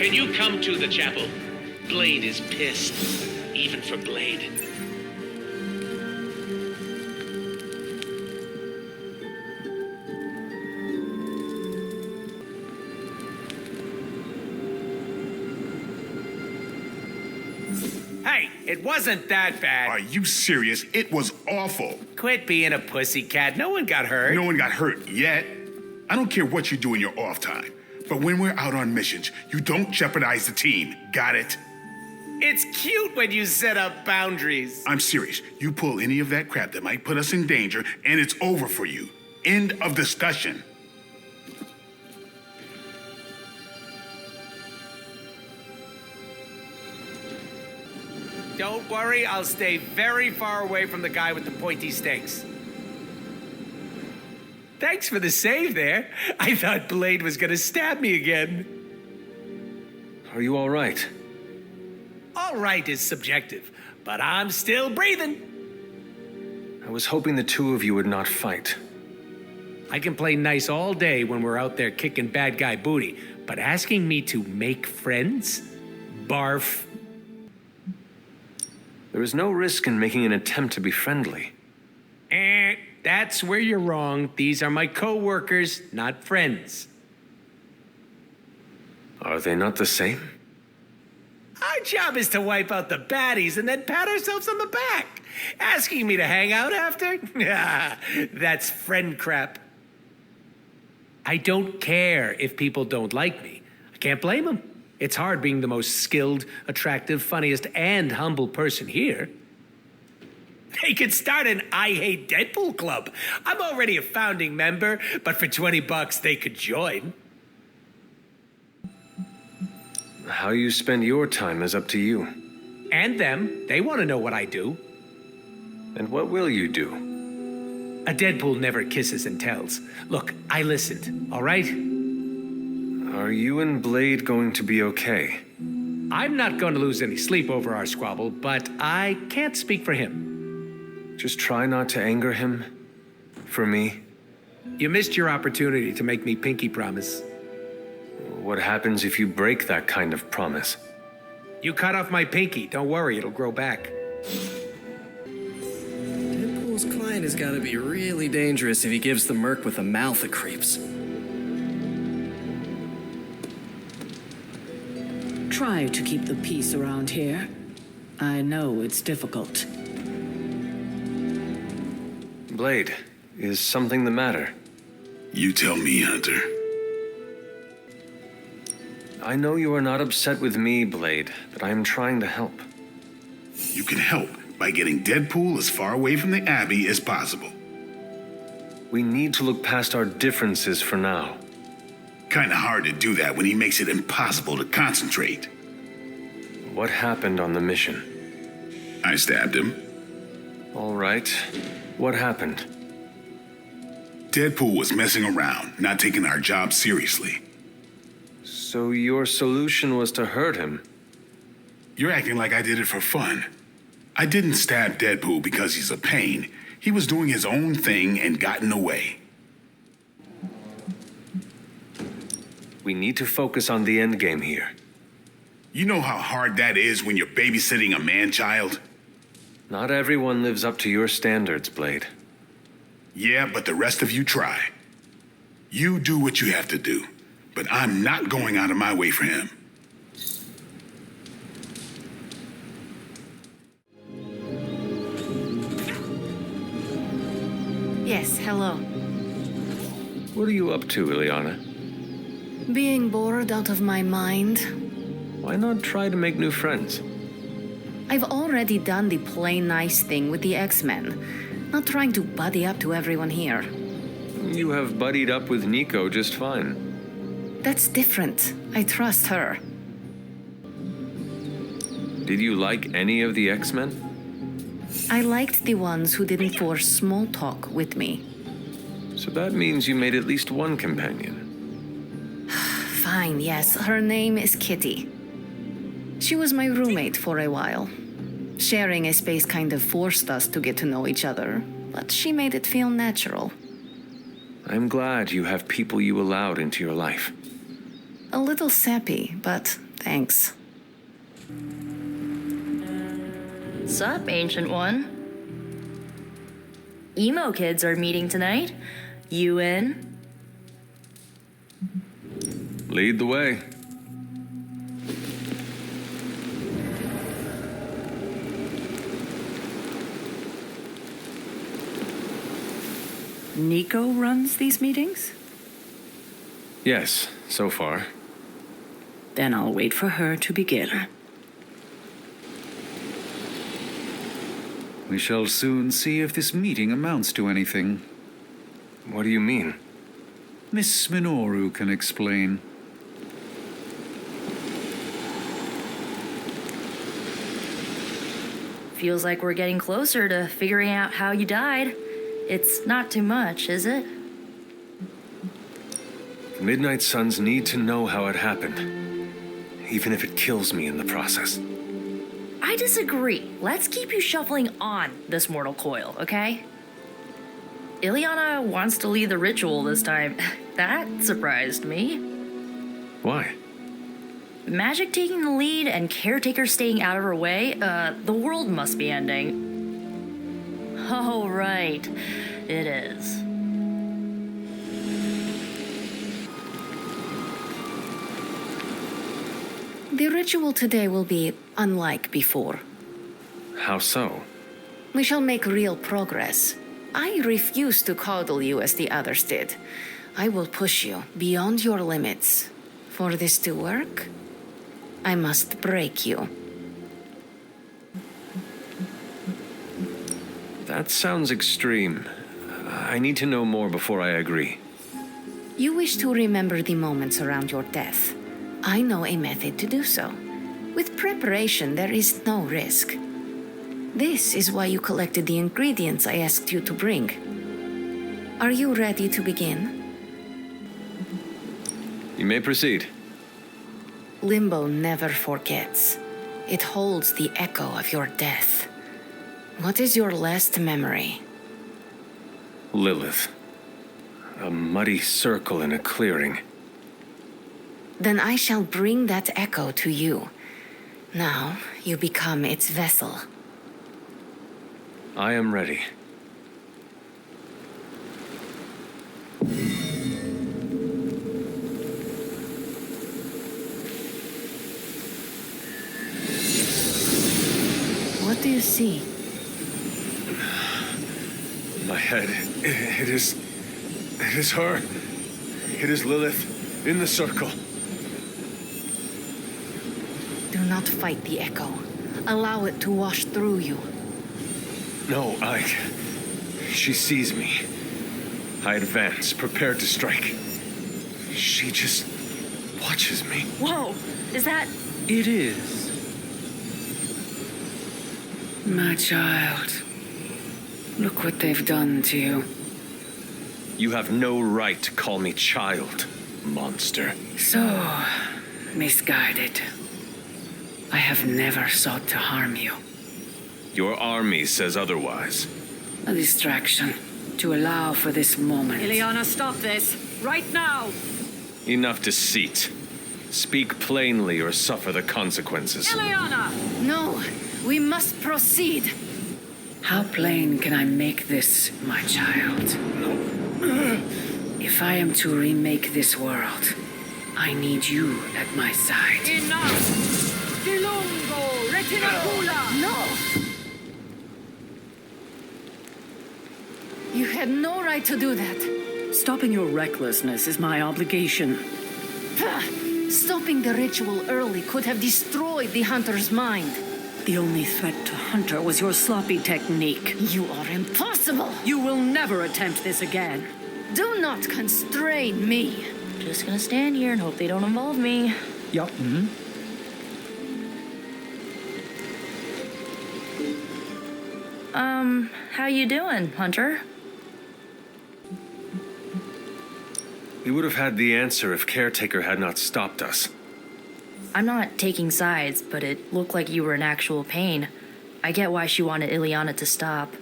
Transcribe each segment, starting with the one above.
Can you come to the chapel? Blade is pissed. Even for Blade. Hey, it wasn't that bad. Are you serious? It was awful. Quit being a pussycat. No one got hurt. No one got hurt yet. I don't care what you do in your off time, but when we're out on missions, you don't jeopardize the team. Got it? It's cute when you set up boundaries. I'm serious. You pull any of that crap that might put us in danger, and it's over for you. End of discussion. Don't worry, I'll stay very far away from the guy with the pointy stakes. Thanks for the save there. I thought Blade was gonna stab me again. Are you all right? All right is subjective, but I'm still breathing. I was hoping the two of you would not fight. I can play nice all day when we're out there kicking bad guy booty, but asking me to make friends? Barf. There is no risk in making an attempt to be friendly. That's where you're wrong. These are my co-workers, not friends. Are they not the same? Our job is to wipe out the baddies and then pat ourselves on the back. Asking me to hang out after? That's friend crap. I don't care if people don't like me. I can't blame them. It's hard being the most skilled, attractive, funniest, and humble person here. They could start an I Hate Deadpool club. I'm already a founding member, but for $20 they could join. How you spend your time is up to you. And them. They want to know what I do. And what will you do? A Deadpool never kisses and tells. Look, I listened, all right? Are you and Blade going to be okay? I'm not going to lose any sleep over our squabble, but I can't speak for him. Just try not to anger him. For me. You missed your opportunity to make me pinky promise. What happens if you break that kind of promise? You cut off my pinky. Don't worry, it'll grow back. Deadpool's client has got to be really dangerous if he gives the merc with a mouth the creeps. Try to keep the peace around here. I know it's difficult. Blade, is something the matter? You tell me, Hunter. I know you are not upset with me, Blade, but I am trying to help. You can help by getting Deadpool as far away from the Abbey as possible. We need to look past our differences for now. Kinda hard to do that when he makes it impossible to concentrate. What happened on the mission? I stabbed him. All right. What happened? Deadpool was messing around, not taking our job seriously. So your solution was to hurt him? You're acting like I did it for fun. I didn't stab Deadpool because he's a pain. He was doing his own thing and got in the way. We need to focus on the end game here. You know how hard that is when you're babysitting a man-child? Not everyone lives up to your standards, Blade. Yeah, but the rest of you try. You do what you have to do, but I'm not going out of my way for him. Yes, hello. What are you up to, Ileana? Being bored out of my mind. Why not try to make new friends? I've already done the play nice thing with the X-Men. Not trying to buddy up to everyone here. You have buddied up with Nico just fine. That's different. I trust her. Did you like any of the X-Men? I liked the ones who didn't force small talk with me. So that means you made at least one companion. Fine, yes. Her name is Kitty. She was my roommate for a while. Sharing a space kind of forced us to get to know each other, but she made it feel natural. I'm glad you have people you allowed into your life. A little sappy, but Thanks. Sup, Ancient One? Emo kids are meeting tonight. You in? Lead the way. Nico runs these meetings? Yes, so far. Then I'll wait for her to begin. We shall soon see if this meeting amounts to anything. What do you mean? Miss Minoru can explain. Feels like we're getting closer to figuring out how you died. It's not too much, is it? The Midnight Suns need to know how it happened, even if it kills me in the process. I disagree. Let's keep you shuffling on this mortal coil, okay? Ileana wants to lead the ritual this time. That surprised me. Why? Magic taking the lead and Caretaker staying out of her way, the world must be ending. Oh, right. It is. The ritual today will be unlike before. How so? We shall make real progress. I refuse to coddle you as the others did. I will push you beyond your limits. For this to work, I must break you. That sounds extreme. I need to know more before I agree. You wish to remember the moments around your death. I know a method to do so. With preparation, there is no risk. This is why you collected the ingredients I asked you to bring. Are you ready to begin? You may proceed. Limbo never forgets. It holds the echo of your death. What is your last memory? Lilith. A muddy circle in a clearing. Then I shall bring that echo to you. Now you become its vessel. I am ready. What do you see? My head. It is her. It is Lilith in the circle. Do not fight the echo. Allow it to wash through you. No, she sees me. I advance, prepared to strike. She just watches me. Whoa! Is that... It is. My child. Look what they've done to you. You have no right to call me child, monster. So misguided. I have never sought to harm you. Your army says otherwise. A distraction to allow for this moment. Ileana, stop this! Right now! Enough deceit. Speak plainly or suffer the consequences. Ileana! No, we must proceed. How plain can I make this, my child? If I am to remake this world, I need you at my side. Enough! Dilungo! Retinacula! No! You had no right to do that. Stopping your recklessness is my obligation. Stopping the ritual early could have destroyed the hunter's mind. The only threat to Hunter was your sloppy technique. You are impossible! You will never attempt this again. Do not constrain me. Just gonna stand here and hope they don't involve me. Yup. How you doing, Hunter? We would have had the answer if Caretaker had not stopped us. I'm not taking sides, but it looked like you were in actual pain. I get why she wanted Ileana to stop.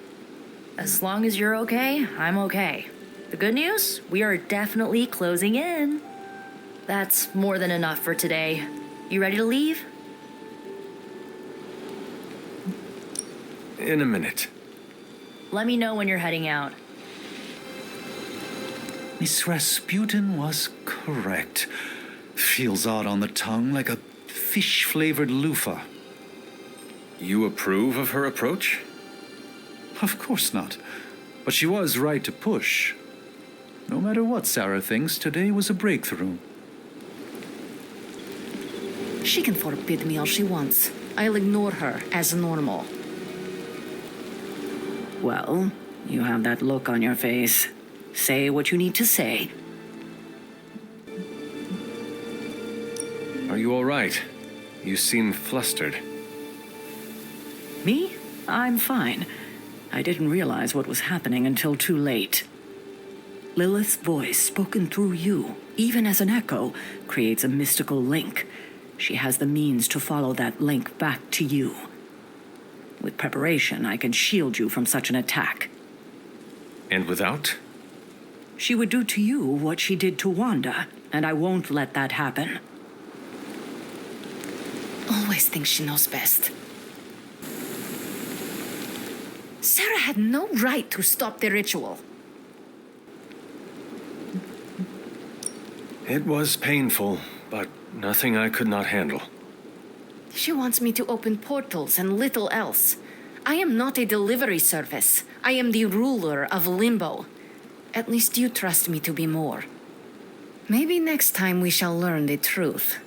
As long as you're okay, I'm okay. The good news? We are definitely closing in. That's more than enough for today. You ready to leave? In a minute. Let me know when you're heading out. Miss Rasputin was correct. Feels odd on the tongue, like a fish-flavored loofah. You approve of her approach? Of course not. But she was right to push. No matter what Sarah thinks, today was a breakthrough. She can forbid me all she wants. I'll ignore her as normal. Well, you have that look on your face. Say what you need to say. Are you all right? You seem flustered. Me? I'm fine. I didn't realize what was happening until too late. Lilith's voice, spoken through you, even as an echo, creates a mystical link. She has the means to follow that link back to you. With preparation, I can shield you from such an attack. And without? She would do to you what she did to Wanda, and I won't let that happen. Always thinks she knows best. Sarah had no right to stop the ritual. It was painful, but nothing I could not handle. She wants me to open portals and little else. I am not a delivery service. I am the ruler of Limbo. At least you trust me to be more. Maybe next time we shall learn the truth.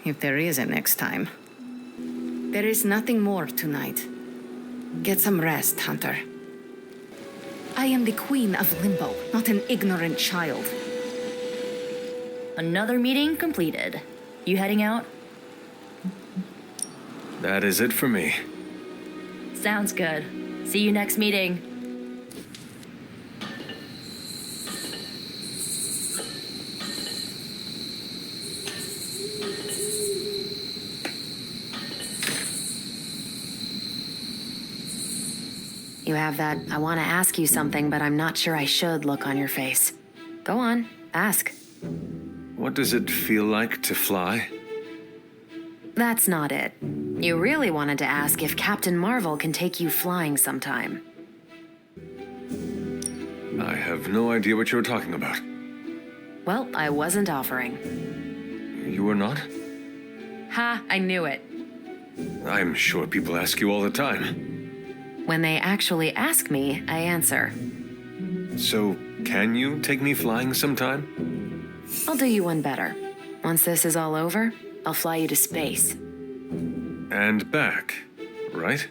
If there is a next time. There is nothing more tonight. Get some rest, Hunter. I am the queen of Limbo, not an ignorant child. Another meeting completed. You heading out? That is it for me. Sounds good. See you next meeting. You have that I want to ask you something, but I'm not sure I should look on your face. Go on, ask. What does it feel like to fly? That's not it. You really wanted to ask if Captain Marvel can take you flying sometime. I have no idea what you're talking about. Well, I wasn't offering. You were not? Ha, I knew it. I'm sure people ask you all the time. When they actually ask me, I answer. So, can you take me flying sometime? I'll do you one better. Once this is all over, I'll fly you to space. And back, right?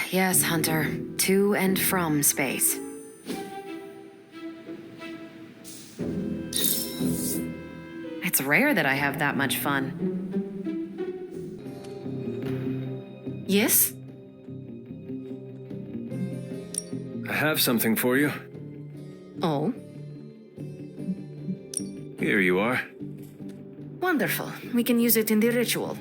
Yes, Hunter. To and from space. It's rare that I have that much fun. Yes? I have something for you. Oh, Here you are. wonderful. We can use it in the ritual.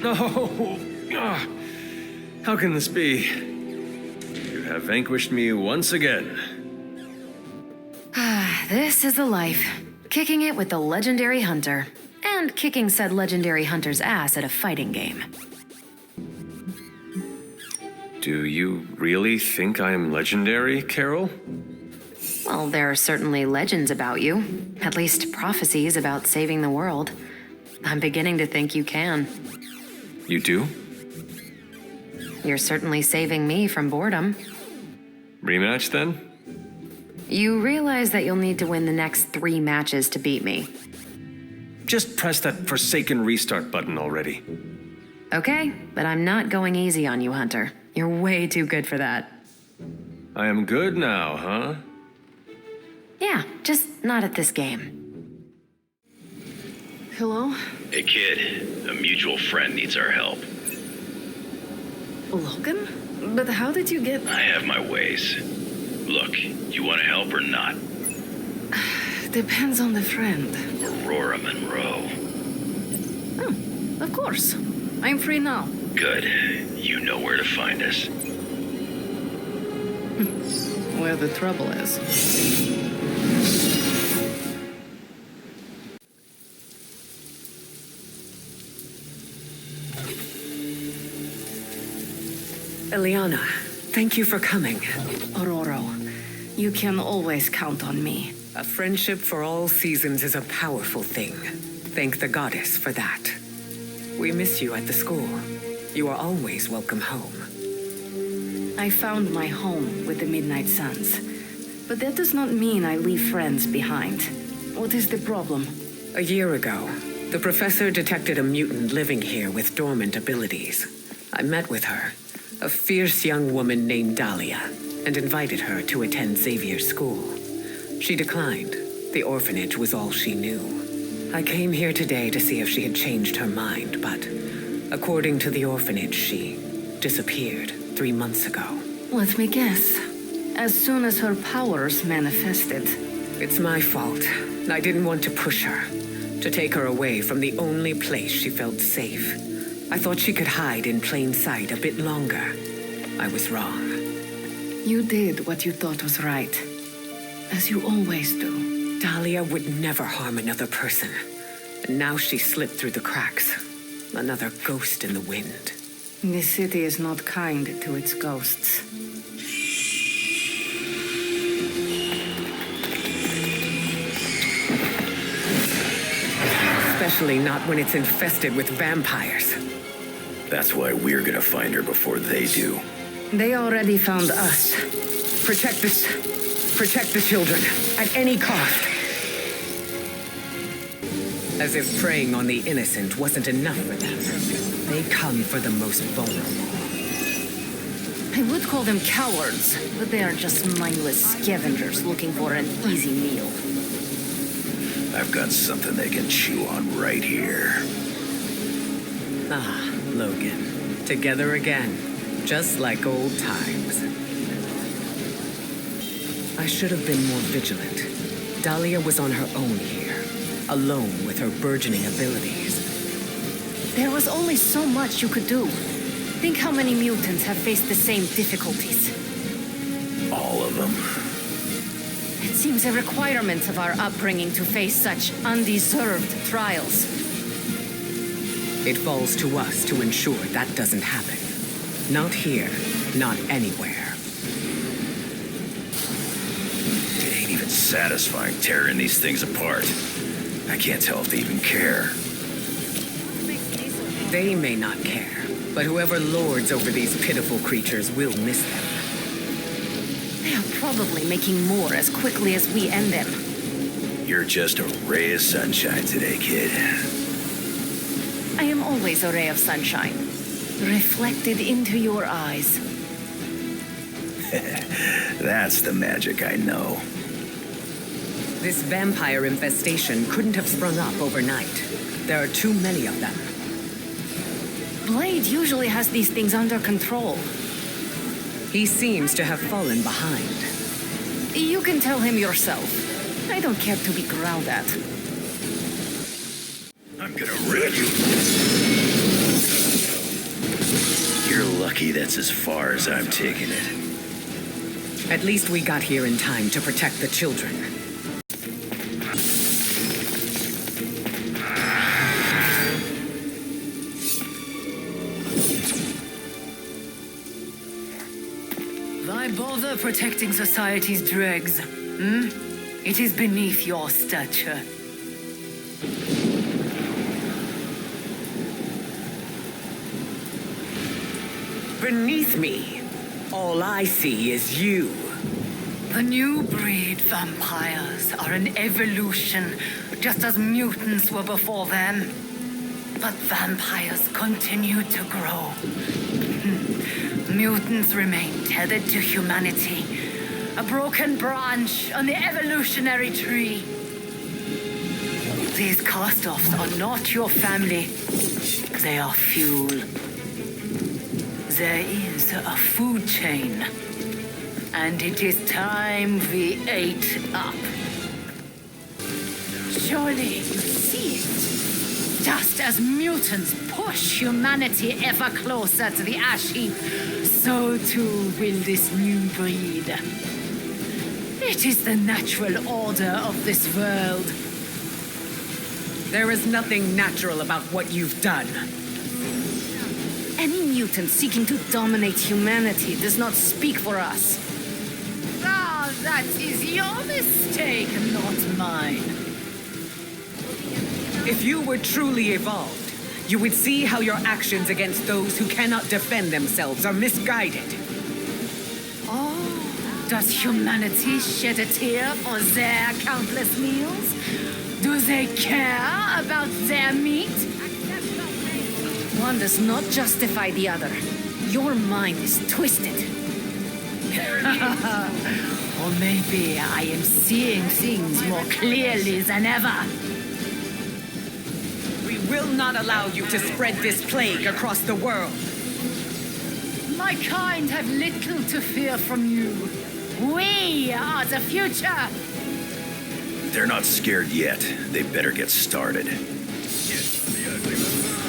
No! Ah, how can this be? You have vanquished me once again. This is the life. Kicking it with the legendary hunter. And kicking said legendary hunter's ass at a fighting game. Do you really think I'm legendary, Carol? Well, there are certainly legends about you. At least prophecies about saving the world. I'm beginning to think you can. You do? You're certainly saving me from boredom. Rematch, then? You realize that you'll need to win the next 3 matches to beat me. Just press that forsaken restart button already. Okay, but I'm not going easy on you, Hunter. You're way too good for that. I am good now, huh? Yeah, just not at this game. Hello? Hey kid, a mutual friend needs our help. Logan? But how did you get... I have my ways. Look, you want to help or not? Depends on the friend. Aurora Monroe. Oh, of course. I'm free now. Good. You know where to find us. Where the trouble is. Eliana, thank you for coming. Aurora, you can always count on me. A friendship for all seasons is a powerful thing. Thank the goddess for that. We miss you at the school. You are always welcome home. I found my home with the Midnight Suns. But that does not mean I leave friends behind. What is the problem? A year ago, the professor detected a mutant living here with dormant abilities. I met with her, a fierce young woman named Dahlia, and invited her to attend Xavier's school. She declined. The orphanage was all she knew. I came here today to see if she had changed her mind, but according to the orphanage, she disappeared 3 months ago. Let me guess. As soon as her powers manifested. It's my fault. I didn't want to push her, to take her away from the only place she felt safe. I thought she could hide in plain sight a bit longer. I was wrong. You did what you thought was right. As you always do. Dahlia would never harm another person. And now she slipped through the cracks. Another ghost in the wind. This city is not kind to its ghosts. Especially not when it's infested with vampires. That's why we're gonna find her before they do. They already found us. Protect the children, at any cost. As if preying on the innocent wasn't enough for them. They come for the most vulnerable. I would call them cowards, but they are just mindless scavengers looking for an easy meal. I've got something they can chew on right here. Ah, Logan. Together again, just like old times. I should have been more vigilant. Dahlia was on her own here, alone with her burgeoning abilities. There was only so much you could do. Think how many mutants have faced the same difficulties. All of them. It seems a requirement of our upbringing to face such undeserved trials. It falls to us to ensure that doesn't happen. Not here, not anywhere. It ain't even satisfying tearing these things apart. I can't tell if they even care. They may not care, but whoever lords over these pitiful creatures will miss them. They are probably making more as quickly as we end them. You're just a ray of sunshine today, kid. I am always a ray of sunshine, reflected into your eyes. That's the magic I know. This vampire infestation couldn't have sprung up overnight. There are too many of them. Blade usually has these things under control. He seems to have fallen behind. You can tell him yourself. I don't care to be growled at. I'm gonna wreck you. You're lucky that's as far as I'm taking it. At least we got here in time to protect the children. bother protecting society's dregs? Hmm? It is beneath your stature. Beneath me, all I see is you. The new breed vampires are an evolution, just as mutants were before them. But vampires continue to grow. Mutants remain tethered to humanity, a broken branch on the evolutionary tree. These cast-offs are not your family. They are fuel. There is a food chain, and it is time we ate up. Surely you see it. Just as mutants push humanity ever closer to the ash heap, so too will this new breed. It is the natural order of this world. There is nothing natural about what you've done. Any mutant seeking to dominate humanity does not speak for us. Ah, that is your mistake, not mine. If you were truly evolved, you would see how your actions against those who cannot defend themselves are misguided. Oh, does humanity shed a tear for their countless meals? Do they care about their meat? One does not justify the other. Your mind is twisted. Or maybe I am seeing things more clearly than ever. We will not allow you to spread this plague across the world. My kind have little to fear from you. We are the future. They're not scared yet. They better get started.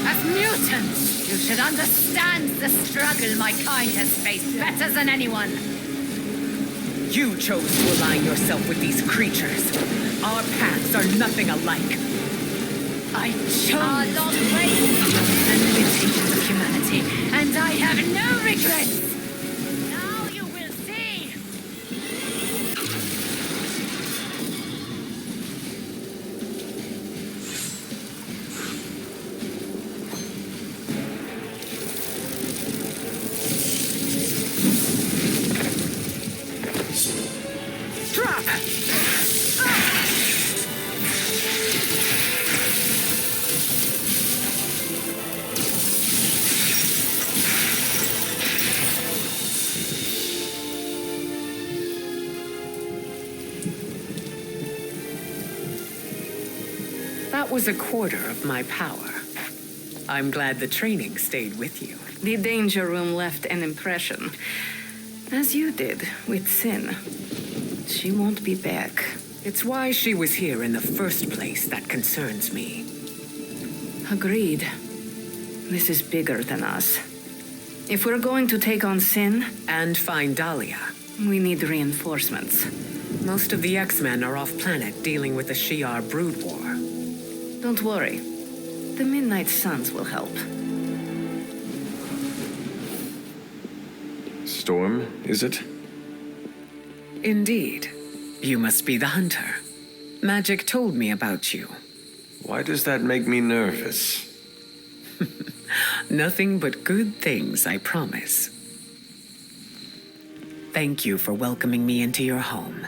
As mutants, you should understand the struggle my kind has faced better than anyone. You chose to align yourself with these creatures. Our paths are nothing alike. I chose to raise the limitations of humanity, and I have no regrets. Now you will see. Drop! That was a quarter of my power. I'm glad the training stayed with you. The danger room left an impression. As you did with Sin. She won't be back. It's why she was here in the first place that concerns me. Agreed. This is bigger than us. If we're going to take on Sin... And find Dahlia. We need reinforcements. Most of the X-Men are off-planet dealing with the Shi'ar brood war. Don't worry. The Midnight Suns will help. Storm, is it? Indeed. You must be the hunter. Magic told me about you. Why does that make me nervous? Nothing but good things, I promise. Thank you for welcoming me into your home.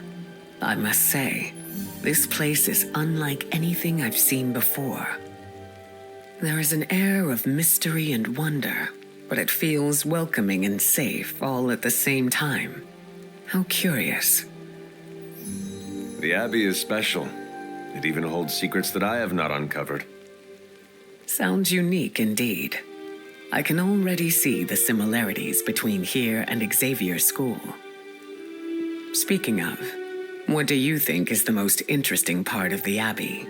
I must say, this place is unlike anything I've seen before. There is an air of mystery and wonder, but it feels welcoming and safe all at the same time. How curious. The Abbey is special. It even holds secrets that I have not uncovered. Sounds unique indeed. I can already see the similarities between here and Xavier School. Speaking of, what do you think is the most interesting part of the Abbey?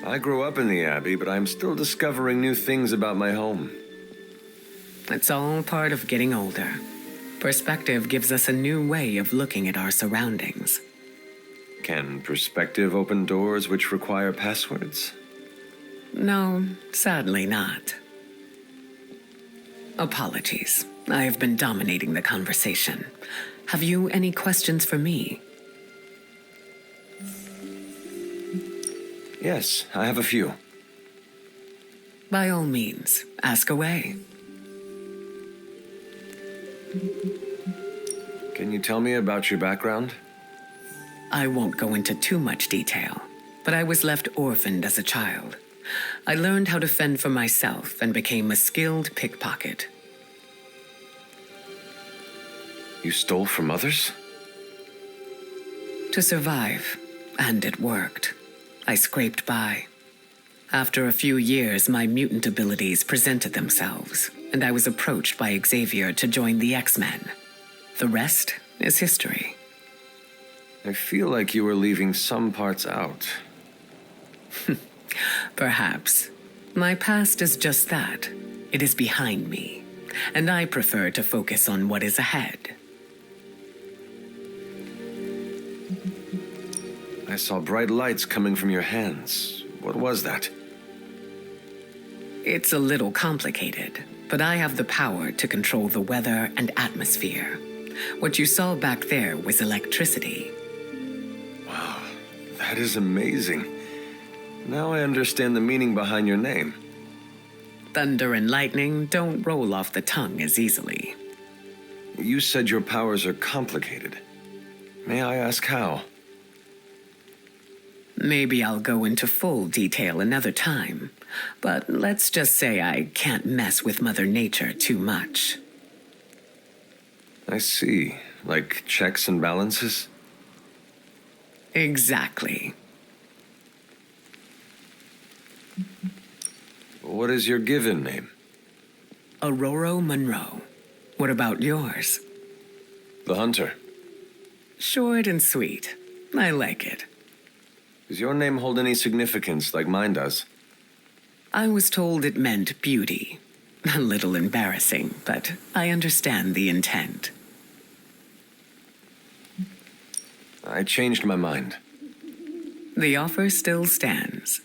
I grew up in the Abbey, but I'm still discovering new things about my home. It's all part of getting older. Perspective gives us a new way of looking at our surroundings. Can perspective open doors which require passwords? No, sadly not. Apologies. I have been dominating the conversation. Have you any questions for me? Yes, I have a few. By all means, ask away. Can you tell me about your background? I won't go into too much detail, but I was left orphaned as a child. I learned how to fend for myself and became a skilled pickpocket. You stole from others? To survive, and it worked. I scraped by. After a few years, my mutant abilities presented themselves, and I was approached by Xavier to join the X-Men. The rest is history. I feel like you were leaving some parts out. Perhaps. My past is just that. It is behind me, and I prefer to focus on what is ahead. I saw bright lights coming from your hands. What was that? It's a little complicated, but I have the power to control the weather and atmosphere. What you saw back there was electricity. Wow, that is amazing. Now I understand the meaning behind your name. Thunder and lightning don't roll off the tongue as easily. You said your powers are complicated. May I ask how? Maybe I'll go into full detail another time, but let's just say I can't mess with Mother Nature too much. I see. Like checks and balances? Exactly. What is your given name? Aurora Monroe. What about yours? The Hunter. Short and sweet. I like it. Does your name hold any significance like mine does? I was told it meant beauty. A little embarrassing, but I understand the intent. I changed my mind. The offer still stands.